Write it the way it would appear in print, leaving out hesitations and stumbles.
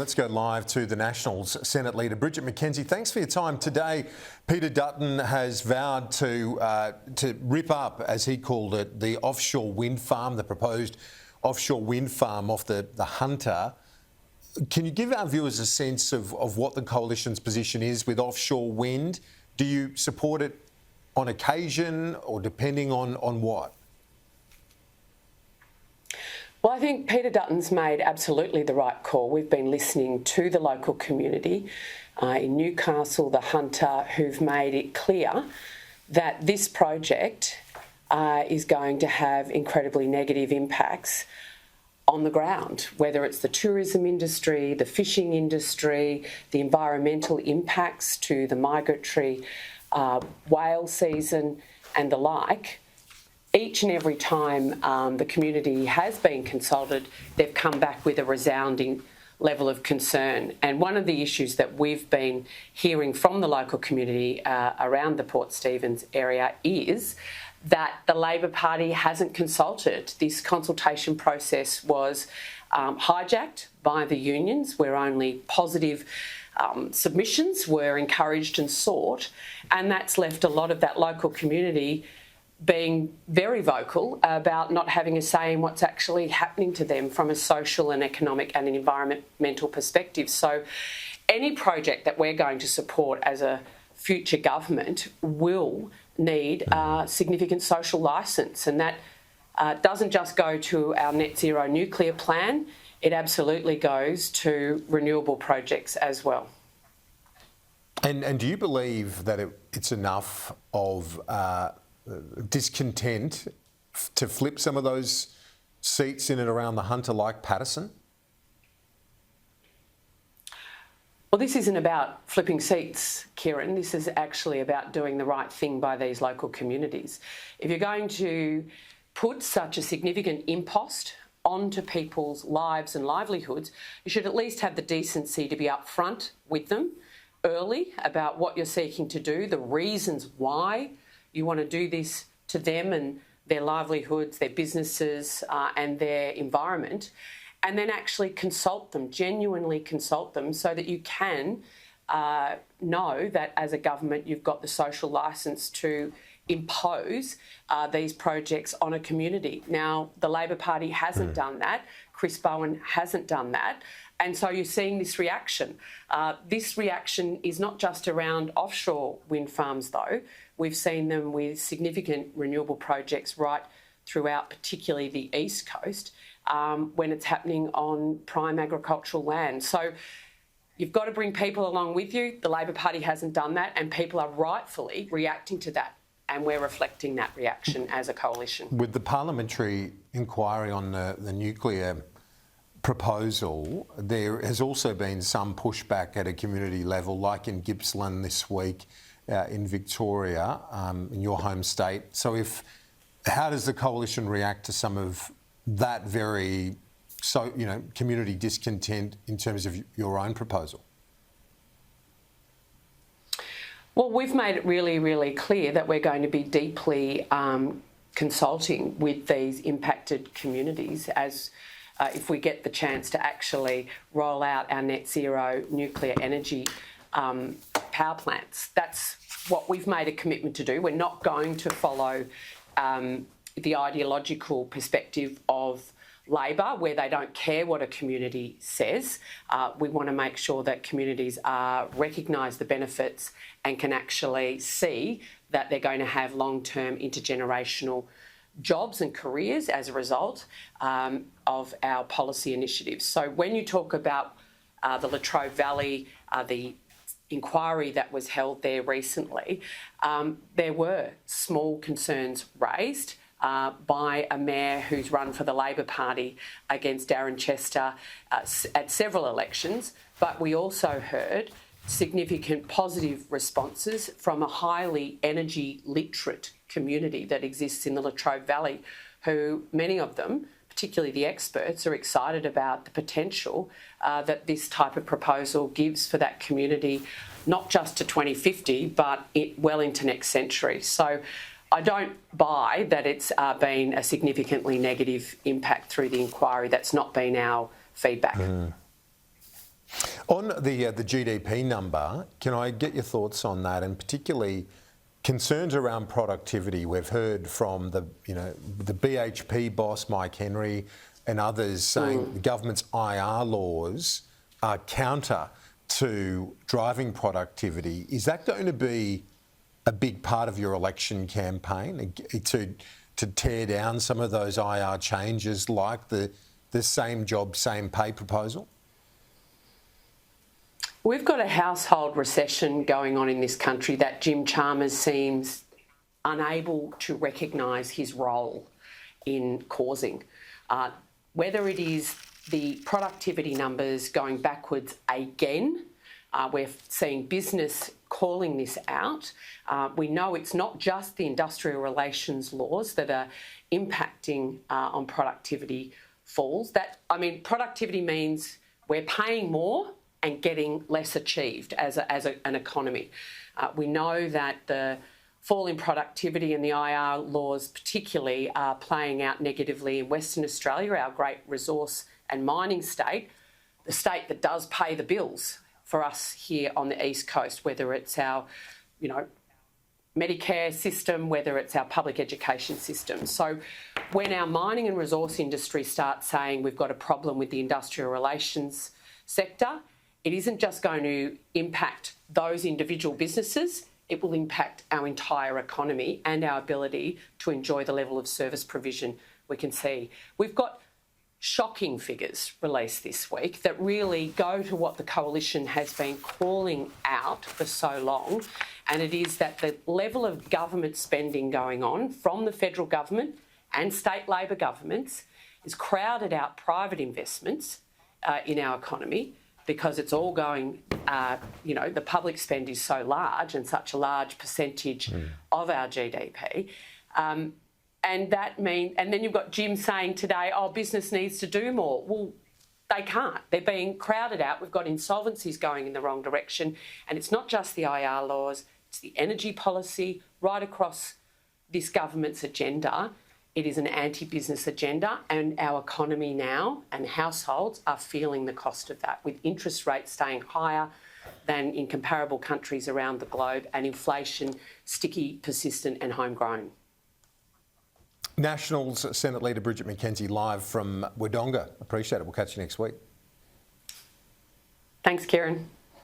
Let's go live to the Nationals. Senate Leader Bridget McKenzie, thanks for your time today. Peter Dutton has vowed to rip up, as he called it, the offshore wind farm, the proposed offshore wind farm off the Hunter. Can you give our viewers a sense of what the Coalition's position is with offshore wind? Do you support it on occasion or depending on what? Well, I think Peter Dutton's made absolutely the right call. We've been listening to the local community in Newcastle, the Hunter, who've made it clear that this project is going to have incredibly negative impacts on the ground, whether it's the tourism industry, the fishing industry, the environmental impacts to the migratory whale season and the like. Each and every time the community has been consulted, they've come back with a resounding level of concern. And one of the issues that we've been hearing from the local community around the Port Stephens area is that the Labor Party hasn't consulted. This consultation process was hijacked by the unions, where only positive submissions were encouraged and sought, and that's left a lot of that local community being very vocal about not having a say in what's actually happening to them from a social and economic and an environmental perspective. So any project that we're going to support as a future government will need a significant social licence, and that doesn't just go to our net zero nuclear plan, it absolutely goes to renewable projects as well. And do you believe that it's enough of discontent to flip some of those seats in and around the Hunter like Patterson? Well, this isn't about flipping seats, Kieran. This is actually about doing the right thing by these local communities. If you're going to put such a significant impost onto people's lives and livelihoods, you should at least have the decency to be upfront with them early about what you're seeking to do, the reasons why you want to do this to them and their livelihoods, their businesses and their environment, and then actually consult them, genuinely consult them, so that you can know that as a government you've got the social licence to impose these projects on a community. Now, the Labor Party hasn't done that. Chris Bowen hasn't done that. And so you're seeing this reaction. This reaction is not just around offshore wind farms, though. We've seen them with significant renewable projects right throughout, particularly the East Coast, when it's happening on prime agricultural land. So you've got to bring people along with you. The Labor Party hasn't done that, and people are rightfully reacting to that. And we're reflecting that reaction as a coalition. With the parliamentary inquiry on the nuclear proposal, there has also been some pushback at a community level, like in Gippsland this week, in Victoria, in your home state. So how does the coalition react to some of that very, community discontent in terms of your own proposal? Well, we've made it really, really clear that we're going to be deeply consulting with these impacted communities as if we get the chance to actually roll out our net zero nuclear energy power plants. That's what we've made a commitment to do. We're not going to follow the ideological perspective of Labor, where they don't care what a community says. We want to make sure that communities recognise the benefits and can actually see that they're going to have long-term intergenerational jobs and careers as a result of our policy initiatives. So when you talk about the Latrobe Valley, the inquiry that was held there recently, there were small concerns raised by a mayor who's run for the Labor Party against Darren Chester at several elections, but we also heard significant positive responses from a highly energy literate community that exists in the Latrobe Valley, who many of them, particularly the experts, are excited about the potential that this type of proposal gives for that community, not just to 2050, but well into next century. So I don't buy that it's been a significantly negative impact through the inquiry. That's not been our feedback. On the GDP number, can I get your thoughts on that, and particularly concerns around productivity? We've heard from the BHP boss Mike Henry and others saying the government's IR laws are counter to driving productivity. Is that going to be a big part of your election campaign to tear down some of those IR changes, like the same job, same pay proposal? We've got a household recession going on in this country that Jim Chalmers seems unable to recognise his role in causing. Whether it is the productivity numbers going backwards again, we're seeing business calling this out. We know it's not just the industrial relations laws that are impacting on productivity falls. Productivity means we're paying more and getting less achieved as an economy. We know that the fall in productivity and the IR laws particularly are playing out negatively in Western Australia, our great resource and mining state, the state that does pay the bills for us here on the East Coast, whether it's our, Medicare system, whether it's our public education system. So when our mining and resource industry starts saying we've got a problem with the industrial relations sector, it isn't just going to impact those individual businesses, it will impact our entire economy and our ability to enjoy the level of service provision we can see. We've got shocking figures released this week that really go to what the coalition has been calling out for so long, and it is that the level of government spending going on from the federal government and state Labor governments is crowded out private investments in our economy, because it's all going, the public spend is so large and such a large percentage of our GDP. And then you've got Jim saying today, business needs to do more. Well, they can't. They're being crowded out. We've got insolvencies going in the wrong direction. And it's not just the IR laws, it's the energy policy right across this government's agenda. It is an anti-business agenda, and our economy now and households are feeling the cost of that, with interest rates staying higher than in comparable countries around the globe and inflation sticky, persistent and homegrown. Nationals Senate Leader Bridget McKenzie live from Wodonga. Appreciate it. We'll catch you next week. Thanks, Kieran.